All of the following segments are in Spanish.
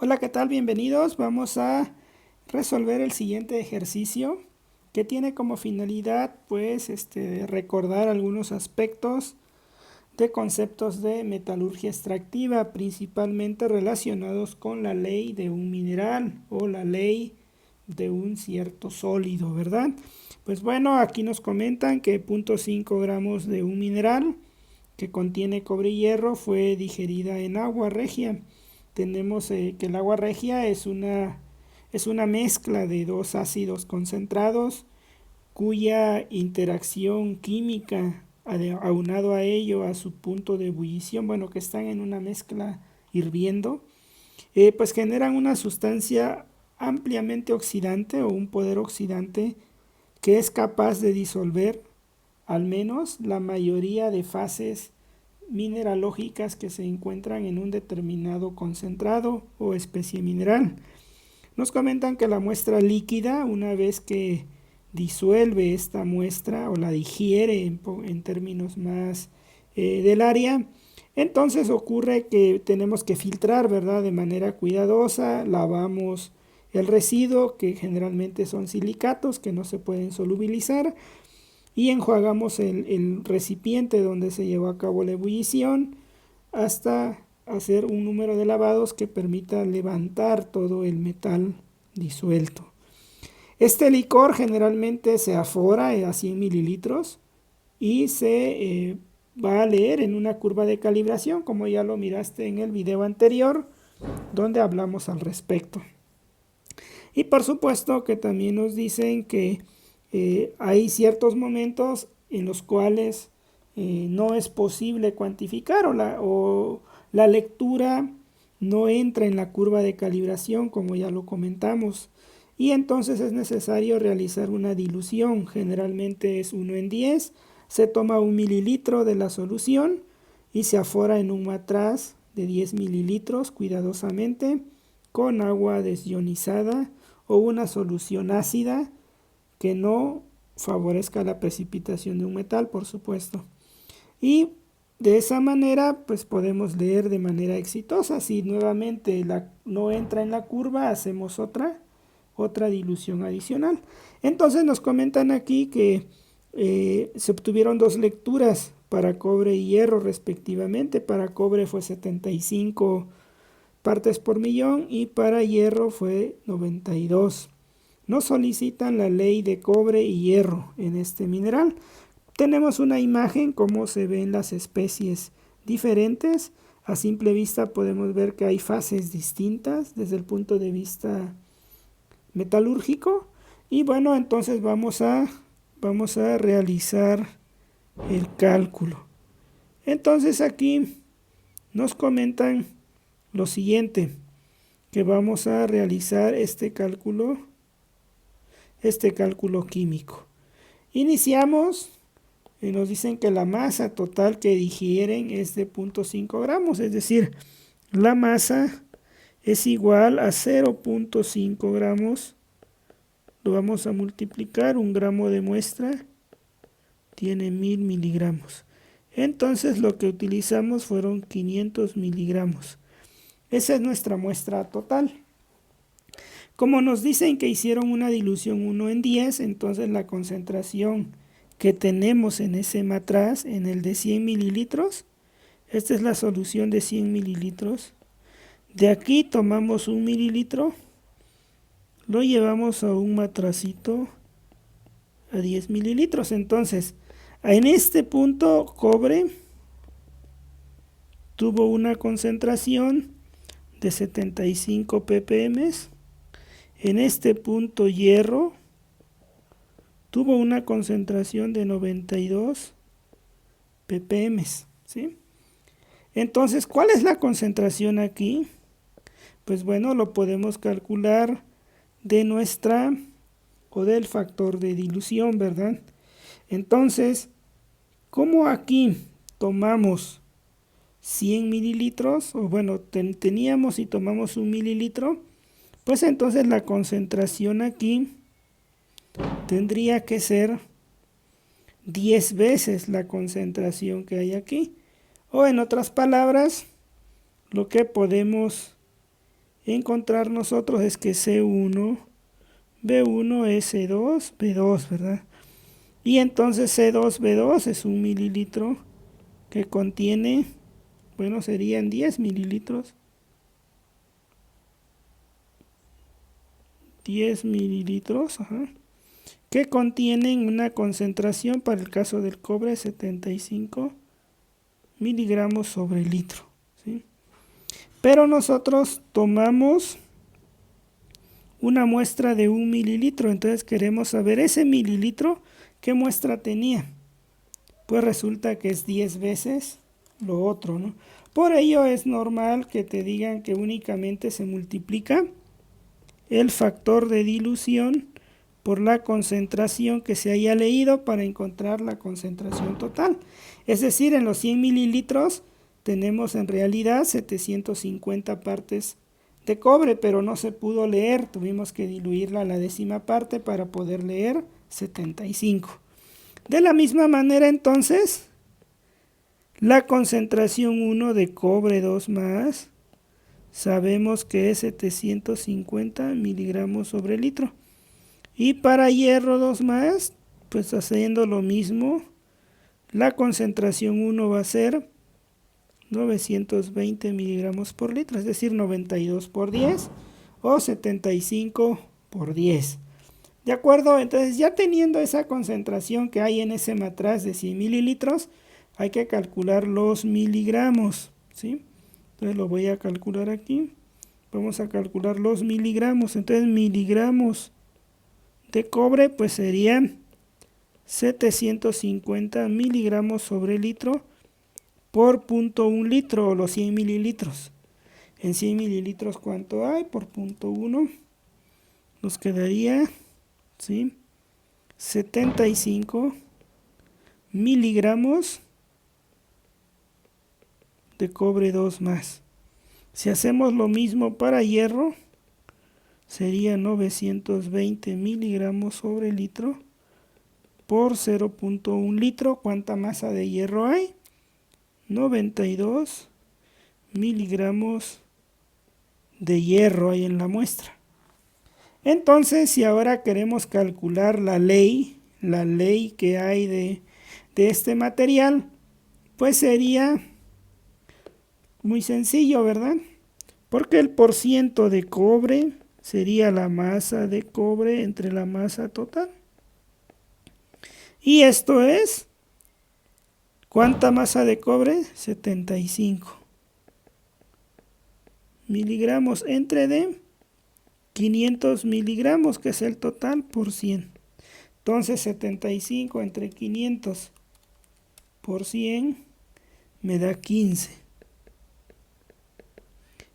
Hola, ¿qué tal? Bienvenidos. Vamos a resolver el siguiente ejercicio que tiene como finalidad pues recordar algunos aspectos de conceptos de metalurgia extractiva, principalmente relacionados con la ley de un mineral o la ley de un cierto sólido, ¿verdad? Pues bueno, aquí nos comentan que 0.5 gramos de un mineral que contiene cobre y hierro fue digerida en agua regia. Tenemos que el agua regia es una mezcla de dos ácidos concentrados cuya interacción química, aunado a ello, a su punto de ebullición, bueno, que están en una mezcla hirviendo, pues generan una sustancia ampliamente oxidante o un poder oxidante que es capaz de disolver al menos la mayoría de fases mineralógicas que se encuentran en un determinado concentrado o especie mineral. Nos comentan que la muestra líquida, una vez que disuelve esta muestra o la digiere en términos más del área, entonces ocurre que tenemos que filtrar, ¿verdad? De manera cuidadosa, lavamos el residuo, que generalmente son silicatos que no se pueden solubilizar, y enjuagamos el recipiente donde se llevó a cabo la ebullición hasta hacer un número de lavados que permita levantar todo el metal disuelto. Este licor generalmente se afora a 100 mililitros y se va a leer en una curva de calibración, como ya lo miraste en el video anterior, donde hablamos al respecto. Y por supuesto que también nos dicen que hay ciertos momentos en los cuales no es posible cuantificar o la lectura no entra en la curva de calibración, como ya lo comentamos, y entonces es necesario realizar una dilución. Generalmente es 1 en 10, se toma 1 mililitro de la solución y se afora en un matraz de 10 mililitros cuidadosamente con agua desionizada o una solución ácida que no favorezca la precipitación de un metal, por supuesto. Y de esa manera pues podemos leer de manera exitosa. Si nuevamente no entra en la curva, hacemos otra dilución adicional. Entonces nos comentan aquí que se obtuvieron dos lecturas para cobre y hierro respectivamente. Para cobre fue 75 partes por millón y para hierro fue 92. Nos solicitan la ley de cobre y hierro en este mineral. Tenemos una imagen cómo se ven las especies diferentes. A simple vista podemos ver que hay fases distintas desde el punto de vista metalúrgico. Y bueno, entonces vamos a realizar el cálculo. Entonces aquí nos comentan lo siguiente, que vamos a realizar este cálculo químico. Iniciamos y nos dicen que la masa total que digieren es de 0.5 gramos, es decir, la masa es igual a 0.5 gramos. Lo vamos a multiplicar, un gramo de muestra tiene 1000 miligramos. Entonces lo que utilizamos fueron 500 miligramos. Esa es nuestra muestra total. Como nos dicen que hicieron una dilución 1 en 10, entonces la concentración que tenemos en ese matraz, en el de 100 mililitros, esta es la solución de 100 mililitros. De aquí tomamos 1 mililitro, lo llevamos a un matracito a 10 mililitros. Entonces, en este punto cobre tuvo una concentración de 75 ppm. En este punto hierro tuvo una concentración de 92 ppm, ¿sí? Entonces, ¿cuál es la concentración aquí? Pues bueno, lo podemos calcular de nuestra o del factor de dilución, ¿verdad? Entonces, como aquí tomamos 100 mililitros, o bueno, teníamos y tomamos 1 mililitro, pues entonces la concentración aquí tendría que ser 10 veces la concentración que hay aquí. O en otras palabras, lo que podemos encontrar nosotros es que C1, B1, S2, B2, ¿verdad? Y entonces C2B2 es 1 mililitro que contiene, bueno, serían 10 mililitros. 10 mililitros, que contienen una concentración, para el caso del cobre, 75 miligramos sobre litro, ¿sí? Pero nosotros tomamos una muestra de 1 mililitro, entonces queremos saber ese mililitro, ¿qué muestra tenía? Pues resulta que es 10 veces lo otro, ¿no? Por ello es normal que te digan que únicamente se multiplica el factor de dilución por la concentración que se haya leído para encontrar la concentración total. Es decir, en los 100 mililitros tenemos en realidad 750 partes de cobre, pero no se pudo leer, tuvimos que diluirla a la décima parte para poder leer 75. De la misma manera, entonces, la concentración 1 de cobre 2 más, sabemos que es 750 miligramos sobre litro. Y para hierro 2 más, pues haciendo lo mismo, la concentración 1 va a ser 920 miligramos por litro, es decir, 92 por 10 o 75 por 10. ¿De acuerdo? Entonces, ya teniendo esa concentración que hay en ese matraz de 100 mililitros, hay que calcular los miligramos, ¿sí? Entonces lo voy a calcular aquí. Vamos a calcular los miligramos. Entonces, miligramos de cobre, pues serían 750 miligramos sobre litro por 0.1 litro, o los 100 mililitros. En 100 mililitros, ¿cuánto hay? Por 0.1 nos quedaría, ¿sí?, 75 miligramos de cobre 2 más. Si hacemos lo mismo para hierro, sería 920 miligramos sobre litro por 0.1 litro. ¿Cuánta masa de hierro hay? 92 miligramos de hierro hay en la muestra. Entonces, si ahora queremos calcular la ley que hay de este material, pues sería muy sencillo, ¿verdad? Porque el porciento de cobre sería la masa de cobre entre la masa total. Y esto es, ¿cuánta masa de cobre? 75 miligramos entre de 500 miligramos, que es el total, por 100. Entonces 75 entre 500 por 100 me da 15.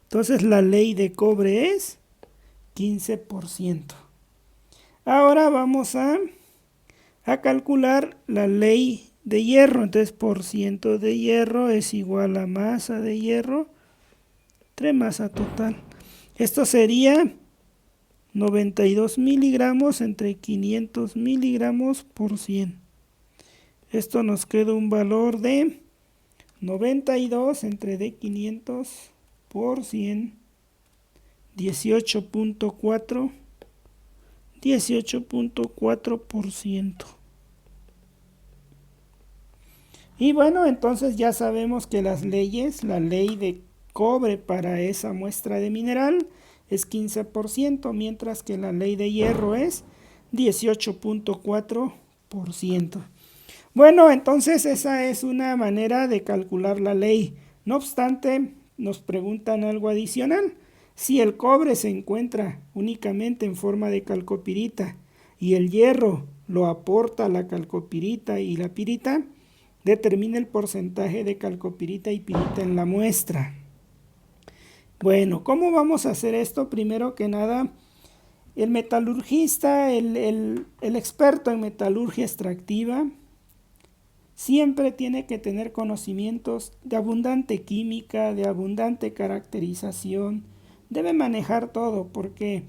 Entonces la ley de cobre es 15%. Ahora vamos a calcular la ley de hierro. Entonces, porciento de hierro es igual a masa de hierro entre masa total. Esto sería 92 miligramos entre 500 miligramos por 100. Esto nos queda un valor de 92 entre de 500 por 100, 18.4%. Y bueno, entonces ya sabemos que las leyes, la ley de cobre para esa muestra de mineral es 15%, mientras que la ley de hierro es 18.4%. Bueno, entonces esa es una manera de calcular la ley. No obstante, nos preguntan algo adicional. Si el cobre se encuentra únicamente en forma de calcopirita y el hierro lo aporta la calcopirita y la pirita, determina el porcentaje de calcopirita y pirita en la muestra. Bueno, ¿cómo vamos a hacer esto? Primero que nada, el metalurgista, el experto en metalurgia extractiva, siempre tiene que tener conocimientos de abundante química, de abundante caracterización. Debe manejar todo, porque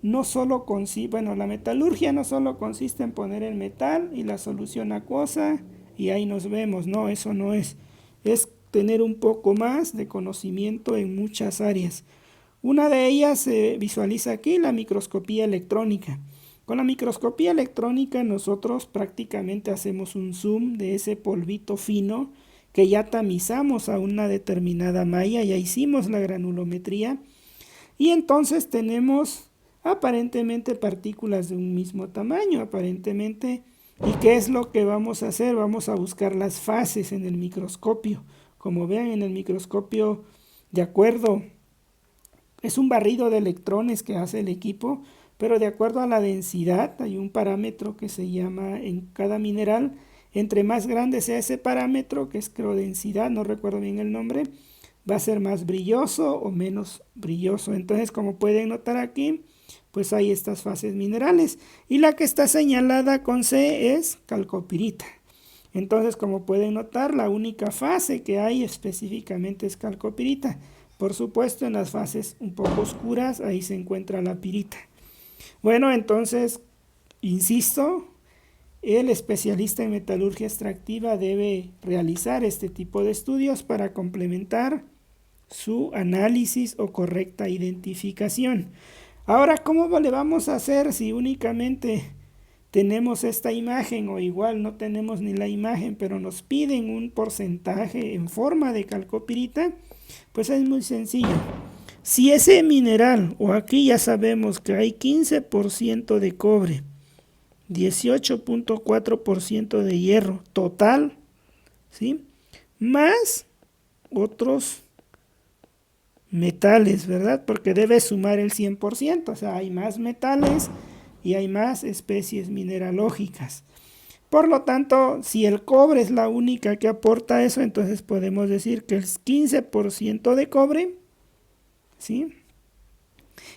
no solo la metalurgia no solo consiste en poner el metal y la solución acuosa y ahí nos vemos. No, eso no es. Es tener un poco más de conocimiento en muchas áreas. Una de ellas se visualiza aquí, la microscopía electrónica. Con la microscopía electrónica nosotros prácticamente hacemos un zoom de ese polvito fino que ya tamizamos a una determinada malla, ya hicimos la granulometría y entonces tenemos aparentemente partículas de un mismo tamaño, aparentemente. ¿Y qué es lo que vamos a hacer? Vamos a buscar las fases en el microscopio. Como vean en el microscopio, de acuerdo, es un barrido de electrones que hace el equipo, pero de acuerdo a la densidad, hay un parámetro que se llama en cada mineral. Entre más grande sea ese parámetro, que es creo densidad, no recuerdo bien el nombre, va a ser más brilloso o menos brilloso. Entonces, como pueden notar aquí, pues hay estas fases minerales. Y la que está señalada con C es calcopirita. Entonces, como pueden notar, la única fase que hay específicamente es calcopirita. Por supuesto, en las fases un poco oscuras, ahí se encuentra la pirita. Bueno, entonces, insisto, el especialista en metalurgia extractiva debe realizar este tipo de estudios para complementar su análisis o correcta identificación. Ahora, ¿cómo le vamos a hacer si únicamente tenemos esta imagen o igual no tenemos ni la imagen, pero nos piden un porcentaje en forma de calcopirita? Pues es muy sencillo. Si ese mineral, o aquí ya sabemos que hay 15% de cobre, 18.4% de hierro total, ¿sí? Más otros metales, ¿verdad? Porque debe sumar el 100%, o sea, hay más metales y hay más especies mineralógicas. Por lo tanto, si el cobre es la única que aporta eso, entonces podemos decir que el 15% de cobre, ¿sí?,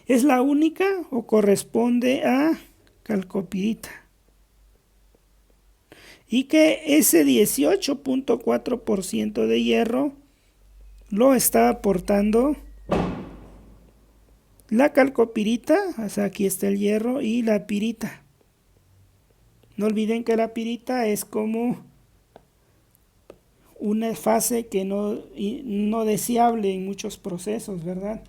es la única o corresponde a calcopirita. Y que ese 18.4% de hierro lo está aportando la calcopirita, o sea, aquí está el hierro, y la pirita. No olviden que la pirita es como una fase que no deseable en muchos procesos, ¿verdad?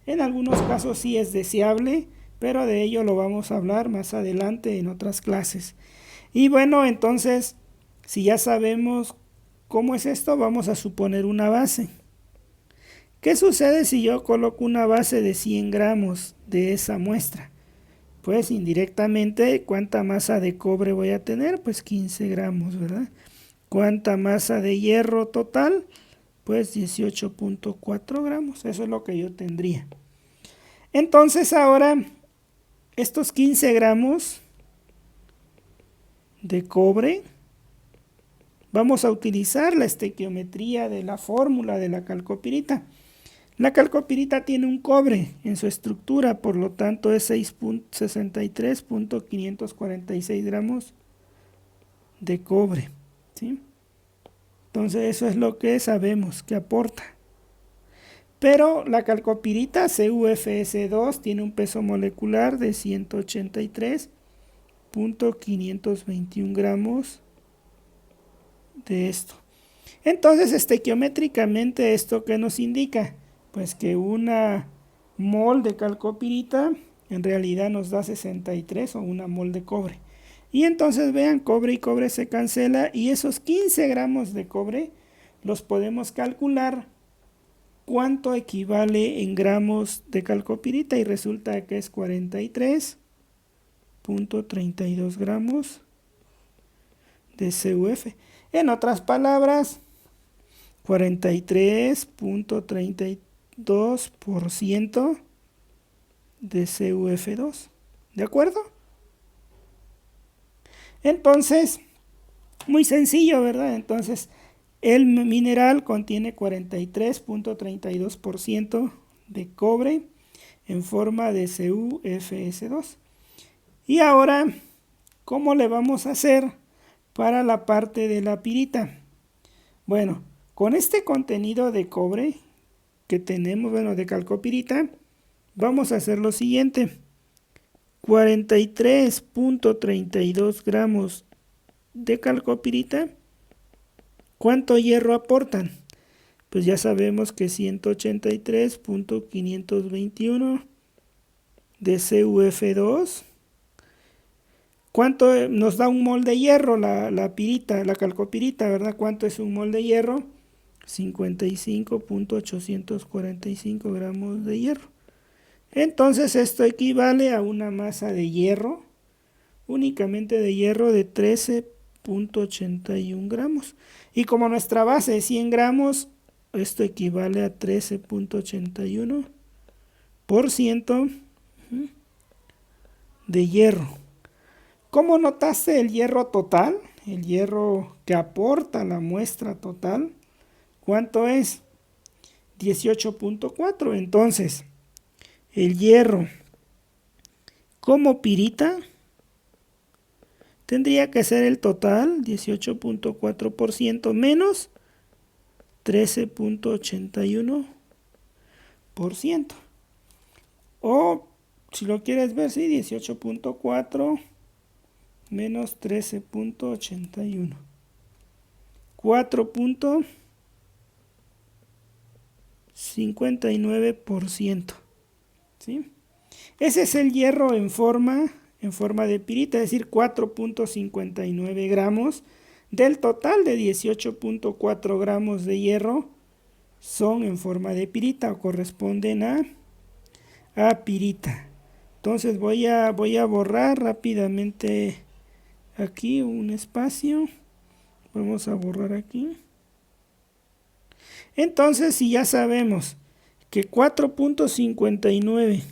En algunos casos sí es deseable, pero de ello lo vamos a hablar más adelante en otras clases. Y bueno, entonces, si ya sabemos cómo es esto, vamos a suponer una base. ¿Qué sucede si yo coloco una base de 100 gramos de esa muestra? Pues indirectamente, ¿cuánta masa de cobre voy a tener? Pues 15 gramos, ¿verdad? ¿Cuánta masa de hierro total? Pues 18.4 gramos, eso es lo que yo tendría. Entonces ahora, estos 15 gramos de cobre, vamos a utilizar la estequiometría de la fórmula de la calcopirita. La calcopirita tiene un cobre en su estructura, por lo tanto es 6.63.546 gramos de cobre, ¿sí? Entonces eso es lo que sabemos que aporta. Pero la calcopirita CuFS2 tiene un peso molecular de 183.521 gramos de esto. Entonces, estequiométricamente, ¿esto qué nos indica? Pues que una mol de calcopirita en realidad nos da 63 o una mol de cobre. Y entonces vean, cobre y cobre se cancela y esos 15 gramos de cobre los podemos calcular cuánto equivale en gramos de calcopirita y resulta que es 43.32 gramos de CUF. En otras palabras, 43.32% de CUF2. ¿De acuerdo? Entonces, muy sencillo, ¿verdad? Entonces, el mineral contiene 43.32% de cobre en forma de CuFS2. Y ahora, ¿cómo le vamos a hacer para la parte de la pirita? Bueno, con este contenido de cobre que tenemos, bueno, de calcopirita, vamos a hacer lo siguiente. 43.32 gramos de calcopirita. ¿Cuánto hierro aportan? pues ya sabemos que 183.521 de CuF2. ¿Cuánto nos da un mol de hierro la pirita, la calcopirita, verdad? ¿Cuánto es un mol de hierro? 55.845 gramos de hierro. Entonces esto equivale a una masa de hierro, únicamente de hierro, de 13.81 gramos. Y como nuestra base es 100 gramos, esto equivale a 13.81% de hierro. ¿Cómo notaste el hierro total? El hierro que aporta la muestra total. ¿Cuánto es? 18.4. Entonces, el hierro como pirita tendría que ser el total, 18.4% menos 13.81%. O, si lo quieres ver, sí, 18.4 menos 13.81. 4.59%. ¿Sí? Ese es el hierro en forma de pirita, es decir, 4.59 gramos del total de 18.4 gramos de hierro son en forma de pirita o corresponden a pirita. Entonces voy a borrar rápidamente aquí un espacio. Vamos a borrar aquí. Entonces, si ya sabemos que 4.59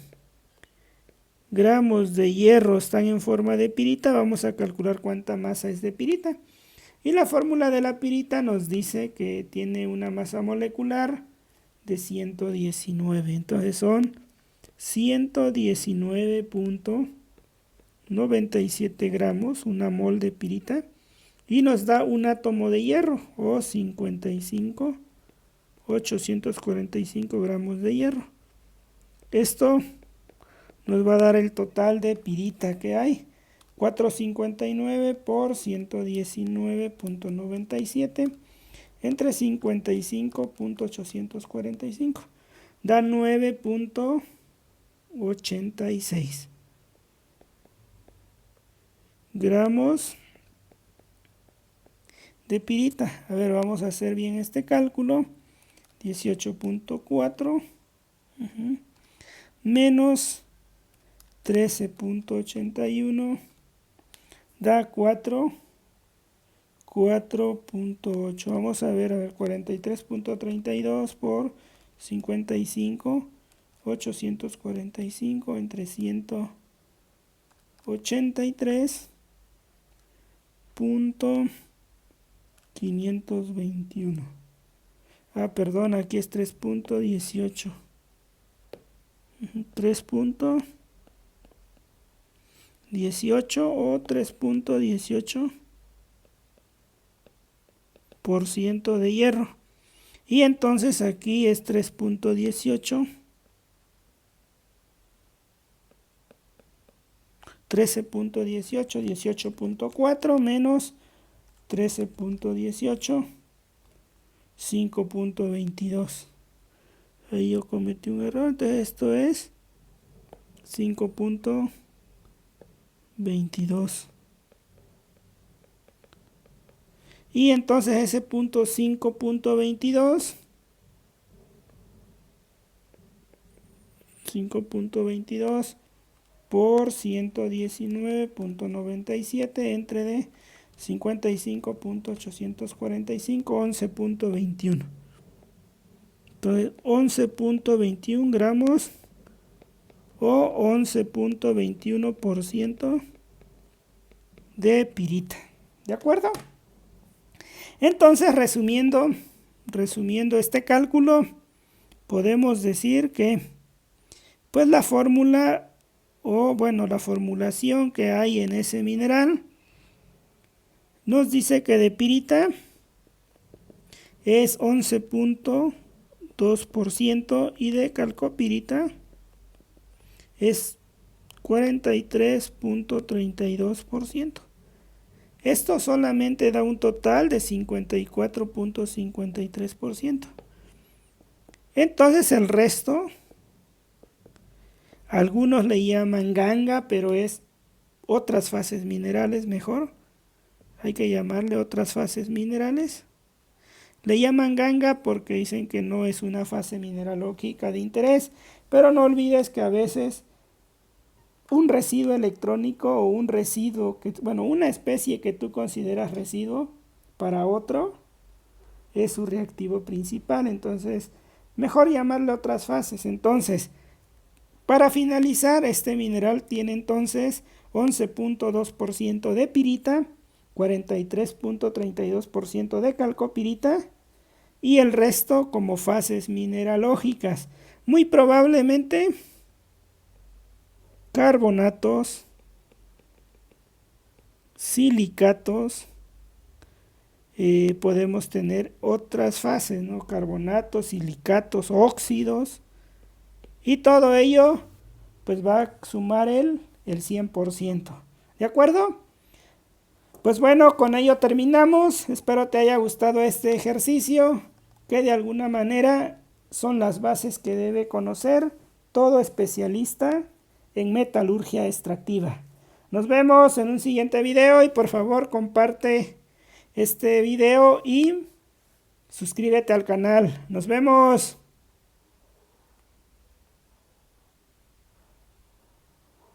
gramos de hierro están en forma de pirita, vamos a calcular cuánta masa es de pirita. Y la fórmula de la pirita nos dice que tiene una masa molecular de 119. Entonces son 119.97 gramos, una mol de pirita. Y nos da un átomo de hierro, o 55.845 gramos de hierro. Esto nos va a dar el total de pirita que hay. 459 por 119.97 entre 55.845. Da 9.86 gramos de pirita. A ver, vamos a hacer bien este cálculo. 18.4 menos 13.81 da 4.8. Vamos a ver, 43.32 por 55.845 entre 183.521. Perdón, aquí es 3.18. 3.18 o 3.18% de hierro. Y entonces aquí es 3.18. 13.18, 18.4 menos 13.18, 5.22. Ahí yo cometí un error, entonces esto es 5.22. Y entonces ese punto 5.22 por 119.97 entre de 55.845, 11.21. Entonces 11.21 gramos o 11.21% de pirita. ¿De acuerdo? Entonces, resumiendo este cálculo, podemos decir que pues la fórmula, o bueno, la formulación que hay en ese mineral nos dice que de pirita es 11.2% y de calcopirita es 43.32%. Esto solamente da un total de 54.53%. Entonces el resto, algunos le llaman ganga, pero es otras fases minerales mejor. Hay que llamarle otras fases minerales. Le llaman ganga porque dicen que no es una fase mineralógica de interés, pero no olvides que a veces un residuo electrónico o un residuo, una especie que tú consideras residuo para otro, es su reactivo principal. Entonces, mejor llamarle otras fases. Entonces, para finalizar, este mineral tiene entonces 11.2% de pirita, 43.32% de calcopirita y el resto como fases mineralógicas. Muy probablemente carbonatos, silicatos, podemos tener otras fases, ¿no? Carbonatos, silicatos, óxidos, y todo ello pues va a sumar el 100%. ¿De acuerdo? Pues bueno, con ello terminamos. Espero te haya gustado este ejercicio, que de alguna manera son las bases que debe conocer todo especialista en metalurgia extractiva. Nos vemos en un siguiente video y por favor comparte este video y suscríbete al canal. Nos vemos.